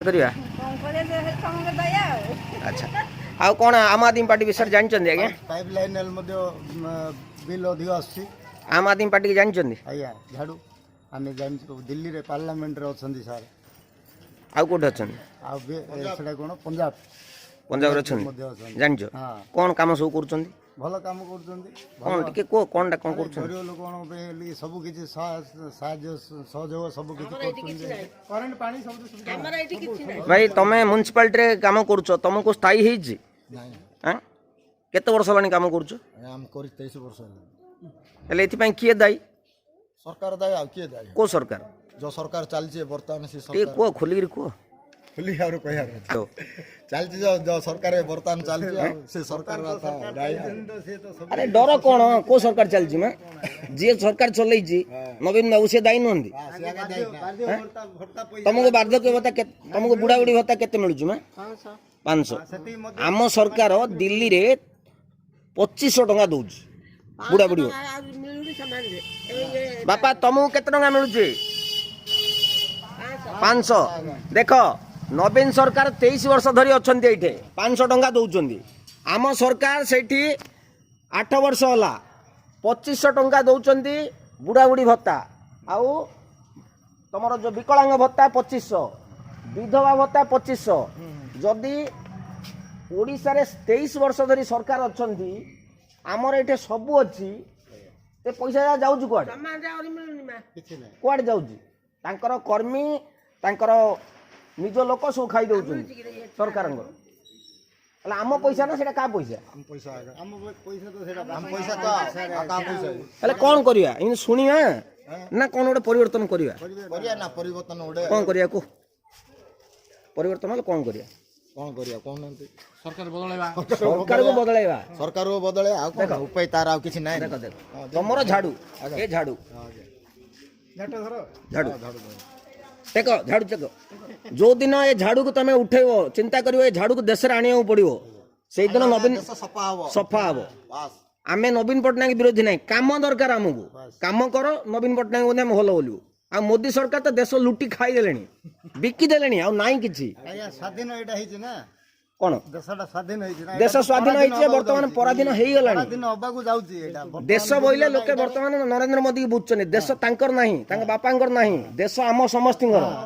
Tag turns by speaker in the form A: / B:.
A: करिया अच्छा आउ कौन आम आदमी पार्टी विषय जानते आज्ञा
B: पाइप लाइन बिल अधिक आस
A: आम आदमी पार्टी की जानते
B: आज्ञा झाड़ू आम जान दिल्ली रे पार्लियामेंट रे अच्छा सार
A: आउ कौटे अच्छा
B: आटा कौन पंजाब
A: पंजाब रे अच्छा जान कौन कम सब कर
B: भल काम कर
A: कौन टिके को कौन टा कौन कर
B: गरीब लोक सब किसी सहयोग सब करेंट पानी सब
A: भाई तमे म्युनिसिपालिटी रे काम करूछ तुमको स्थायी हेछि हां केते वर्ष लानी काम करूछ
B: हम कर 23 वर्ष
A: हेले एथि पई किए दाई
B: सरकार दाई आ किए दाई
A: को सरकार
B: जो सरकार चलছে वर्तमान से
A: सरकार को खोली को
B: खुली और कहया चलছে जो सरकार वर्तमान चलছে से सरकार दाई
A: अरे डर कोन को सरकार चलछि में जे सरकार चलै छी नवीन बाबू से दाई नहंदी तुमको वार्धक्य भत्ता तुमको बुढ़ा बुढ़ी भत्ता केते मिलुछ में 500 आम सरकार दिल्ली रे 2500 टका दउछ बुढ़ा बुढ़ी बापा तुमको केते टका मिलुछ 500 देख नवीन सरकार 23 वर्ष धरी अच्छा ये 500 टका दौरान आम सरकार से 8 वर्ष होला 2500 टका दौरान बुढ़ा बुढ़ी भत्ता आउ तुम जो विकलांग भत्ता 2500 विधवा भत्ता 2500 जदि ओडिशा रे 23 वर्ष धरी सरकार अच्छा आमर ये सब अच्छी पैसा जाऊँ कुआड़े जाऊँ कर्मी तांकर निज लोक सब खाई दौरान सरकार आम पैसा ना सेटा का पैसा कौन करिया इन सुनिया ना कौन गोटे परिवर्तन करिया कौन करिया को परिवर्तन वाला कौन करिया सरकार को बदलाइबा
B: आ कोन उपाय तार आ किछि नै
A: देख तमरो झाड़ू ए झाड़ू झाड़ू देख झाड़ू चक जो दिन ये झाड़ू को तुम उठेब चिंता करियो ये झाड़ू को देश रे आनिया पड़ियो से दिन नवीन सफा हम आमे नवीन पटनायक विरोधी नहीं काम दरकार आमको काम कर नवीन पटनायक बोले आम भल बोलू आ मोदी सरकार तो देश लुटी खाई देले बिकी देले आ नाई किछि
B: स्वाधीन एटा हिछि ना
A: कोन
B: देशटा स्वाधीन हिछि ना
A: देश स्वाधीन हिछि वर्तमान पराधीन हेई गलानी
B: दिन अबाकू जाउछि एटा
A: देश बोइले लोके वर्तमान नरेंद्र मोदी की बुझछनी देश तांकर नाही तांग बापांकर नाही देश आम समस्तिंकर